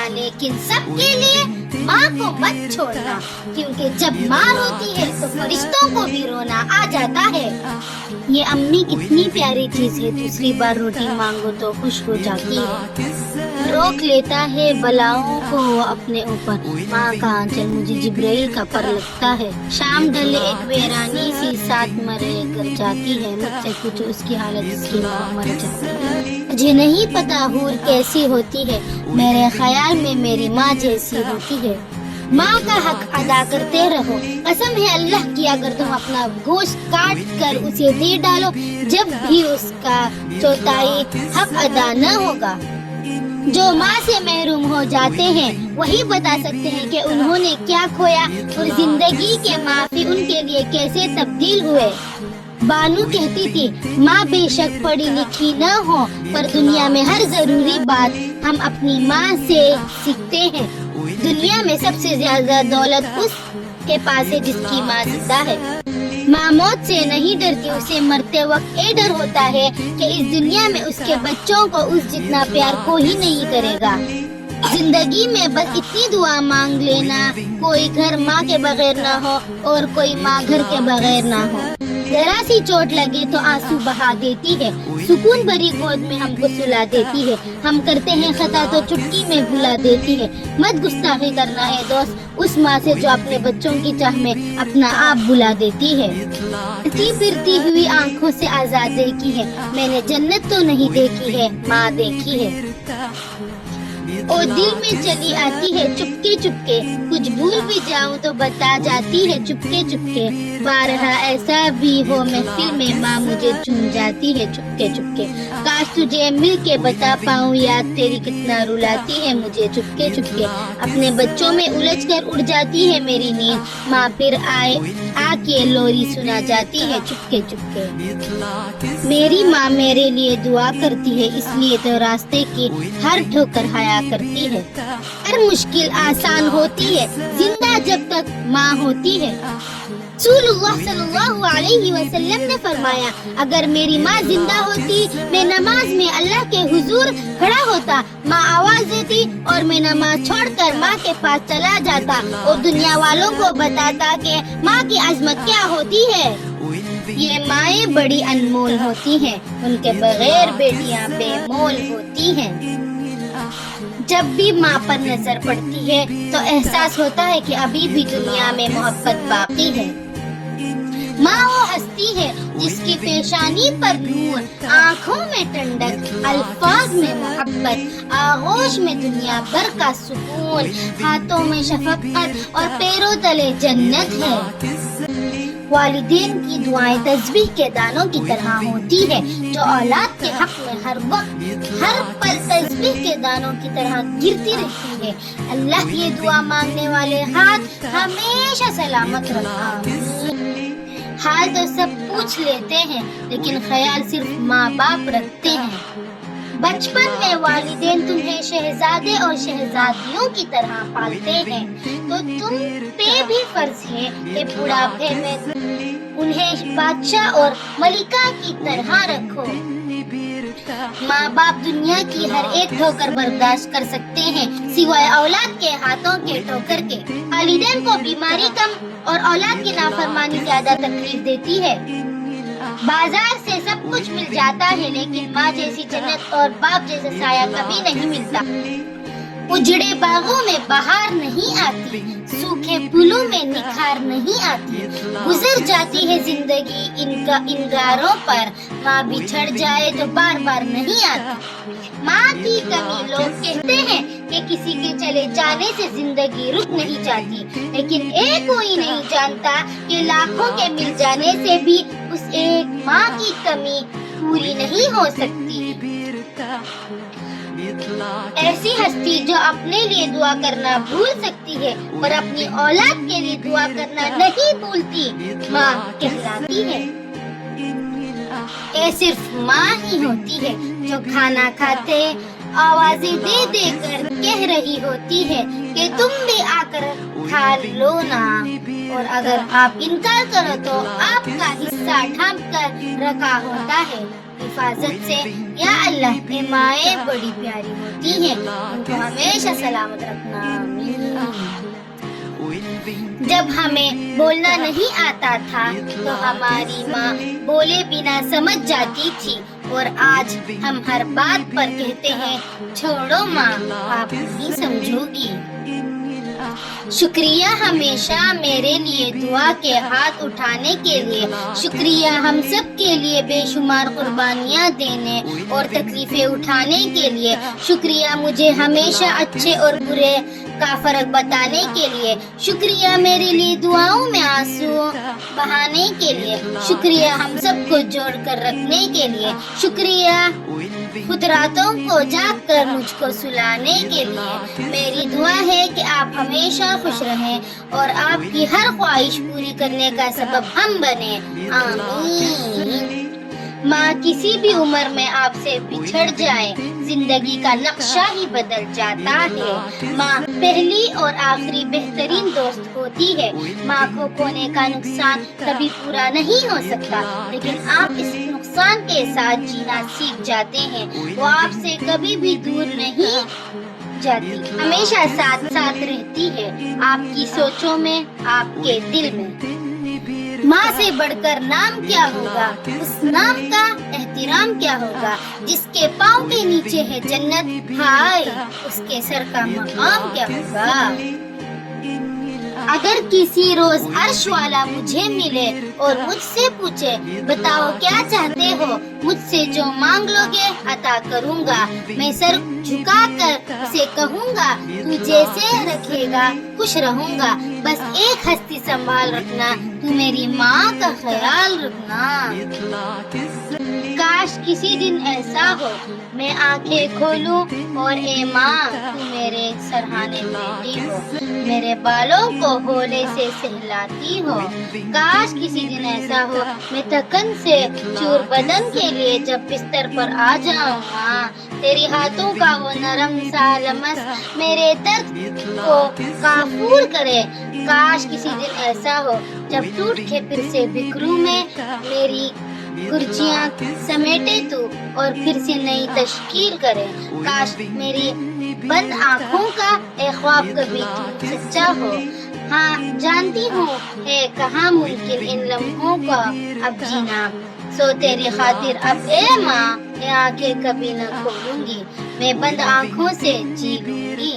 करना, लेकिन सबके लिए माँ को मत छोड़ना, क्योंकि जब माँ रोती है तो फरिश्तों को भी रोना आ जाता है। ये अम्मी कितनी प्यारी चीज है, दूसरी बार रोटी मांगो तो खुश हो जाती है। रोक लेता है बलाओं को वो अपने ऊपर, माँ का आंचल मुझे जिब्राइल का पर लगता है। शाम ढले एक वीरानी सी साथ मरे कर जाती है, मुझसे पूछो उसकी हालत इसकी माँ मर जाती है। मुझे नहीं पता हूर कैसी होती है, मेरे ख्याल में मेरी माँ जैसी होती है। माँ का हक अदा करते रहो, कसम है अल्लाह की, अगर तुम अपना गोश्त काट कर उसे दे डालो, जब भी उसका चौथाई हक अदा न होगा। जो माँ से महरूम हो जाते हैं वही बता सकते हैं कि उन्होंने क्या खोया और जिंदगी के माफी उनके लिए कैसे तब्दील हुए। बानू कहती थी, माँ बेशक पढ़ी लिखी न हो, पर दुनिया में हर जरूरी बात हम अपनी माँ से सीखते हैं। दुनिया में सबसे ज्यादा दौलत उसके पास है जिसकी माँ जिंदा है। माँ मौत से नहीं डरती, उसे मरते वक्त ये डर होता है कि इस दुनिया में उसके बच्चों को उस जितना प्यार कोई नहीं करेगा। जिंदगी में बस इतनी दुआ मांग लेना, कोई घर माँ के बगैर ना हो और कोई माँ घर के बगैर ना हो। जरा सी चोट लगे तो आंसू बहा देती है, सुकून भरी गोद में हमको सुला देती है। हम करते हैं खता तो चुटकी में भुला देती है। मत गुस्ताखी करना है दोस्त उस माँ से जो अपने बच्चों की चाह में अपना आप बुला देती है। फिरती हुई आंखों से आजाद देखी है, मैंने जन्नत तो नहीं देखी है, माँ देखी है। और दिल में चली आती है चुपके चुपके, कुछ भूल भी जाऊं तो बता जाती है चुपके चुपके। बारहा ऐसा भी हो महफिल में माँ मुझे चूम जाती है चुपके चुपके। काश तुझे मिल के बता पाऊं याद तेरी कितना रुलाती है मुझे चुपके चुपके। अपने बच्चों में उलझ कर उड़ जाती है मेरी नींद, माँ फिर आके लोरी सुना जाती है चुपके चुपके। मेरी माँ मेरे लिए दुआ करती है, इसलिए तो रास्ते की हर ठोकर हया करती है। हर मुश्किल आसान होती है जिंदा जब तक माँ होती है। रसूलुल्लाह सल्लल्लाहु अलैहि वसल्लम ने फरमाया, अगर मेरी माँ जिंदा होती मैं नमाज में अल्लाह के हुजूर खड़ा होता, माँ आवाज देती और मैं नमाज छोड़कर माँ के पास चला जाता और दुनिया वालों को बताता कि माँ की अजमत क्या होती है। ये माएँ बड़ी अनमोल होती हैं, उनके बगैर बेटियाँ बेमोल होती हैं। जब भी माँ पर नजर पड़ती है तो एहसास होता है कि अभी भी दुनिया में मोहब्बत बाकी है। माँ वो हस्ती है जिसकी पेशानी पर नूर, आँखों में ठंडक, अल्फाज में मोहब्बत, आगोश में दुनिया भर का सुकून, हाथों में शफकत और पैरों तले जन्नत है। वालिदैन की दुआएं तस्बीह के दानों की तरह होती है जो औलाद के हक में हर वक्त हर पल तस्बीह के दानों की तरह गिरती रहती है। अल्लाह ये दुआ मांगने वाले हाथ हमेशा सलामत रखा। हाल तो सब पूछ लेते हैं लेकिन ख्याल सिर्फ माँ बाप रखते हैं। बचपन में वालिदैन तुम्हें शहजादे और शहजादियों की तरह पालते हैं, तो तुम पे भी फर्ज है कि बुढ़ापे में उन्हें बादशाह और मलिका की तरह रखो। माँ बाप दुनिया की हर एक ठोकर बर्दाश्त कर सकते हैं सिवाय औलाद के हाथों के ठोकर के। वालिदैन को बीमारी कम और औलाद की नाफरमानी ज्यादा तकलीफ देती है। बाजार से सब कुछ मिल जाता है लेकिन माँ जैसी जन्नत और बाप जैसा साया कभी नहीं मिलता। उजड़े बागों में बहार नहीं आती, सूखे फूलों में निखार नहीं आती। गुजर जाती है जिंदगी इन गारों पर, माँ बिछड़ जाए तो बार बार नहीं आती। माँ की कमी लोग कहते हैं कि किसी के चले जाने से जिंदगी रुक नहीं जाती, लेकिन एक कोई नहीं जानता कि लाखों के मिल जाने से भी उस एक माँ की कमी पूरी नहीं हो सकती। ऐसी हस्ती जो अपने लिए दुआ करना भूल सकती है पर अपनी औलाद के लिए दुआ करना नहीं भूलती, माँ कहलाती है। ये सिर्फ माँ ही होती है जो खाना खाते आवाजें दे दे कर कह रही होती है कि तुम भी आकर खा लो ना, और अगर आप इनकार करो तो आपका हिस्सा ढांप कर रखा होता है हिफाजत से। या अल्लाह, ये माएँ बड़ी प्यारी होती हैं, उनको हमेशा सलामत रखना, आमीन। जब हमें बोलना नहीं आता था तो हमारी माँ बोले बिना समझ जाती थी, और आज हम हर बात पर कहते हैं छोड़ो माँ, आप नहीं समझोगी। शुक्रिया हमेशा मेरे लिए दुआ के हाथ उठाने के लिए, शुक्रिया हम सब के लिए बेशुमार कुर्बानियाँ देने और तकलीफें उठाने के लिए, शुक्रिया मुझे हमेशा अच्छे और बुरे का फर्क बताने के लिए, शुक्रिया मेरे लिए दुआओं में आंसू बहाने के लिए, शुक्रिया हम सबको जोड़ कर रखने के लिए, शुक्रिया खुद रातों को जाग कर मुझको सुलाने के लिए। मेरी दुआ है कि आप हमेशा खुश रहें और आपकी हर ख्वाहिश पूरी करने का सबब हम बने, आमीन। माँ किसी भी उम्र में आपसे बिछड़ जाए, जिंदगी का नक्शा ही बदल जाता है। माँ पहली और आखिरी बेहतरीन दोस्त होती है। माँ को खोने का नुकसान कभी पूरा नहीं हो सकता, लेकिन आप इस नुकसान के साथ जीना सीख जाते हैं। वो आपसे कभी भी दूर नहीं जाती, हमेशा साथ साथ रहती है, आपकी सोचों में, आपके दिल में। माँ से बढ़कर नाम क्या होगा, उस नाम का एहतराम क्या होगा। जिसके पाँव के नीचे है जन्नत, हाय उसके सर का मकाम क्या होगा। अगर किसी रोज अर्श वाला मुझे मिले और मुझसे पूछे बताओ क्या चाहते हो, मुझसे जो मांग लोगे अता करूँगा। मैं सर झुका कर उसे कहूँगा तू जैसे रखेगा खुश रहूँगा। बस एक हस्ती संभाल रखना, तू मेरी माँ का ख्याल रखना। काश किसी दिन ऐसा हो मैं आंखें खोलूं और ए माँ तू मेरे सरहाने बैठी हो, मेरे बालों को होले से सहलाती हो। काश किसी दिन ऐसा हो मैं थकन से चूर बदन के लिए जब बिस्तर पर आ जाऊं माँ, तेरी हाथों का वो नरम सा लमस मेरे दर्द को काफूर करे। काश किसी दिन ऐसा हो जब टूट के फिर से बिखरूं मैं, मेरी कुर्सियाँ समेटे तू और फिर से नई तश्कील करे। काश मेरी बंद आँखों का एक ख्वाब कभी सच्चा हो। हाँ जानती हूँ है कहाँ मुमकिन इन लम्हों का अब जीना, सो तेरी खातिर अब ए माँ ये आंखें कभी न खोलूंगी, मैं बंद आँखों से जी लूंगी।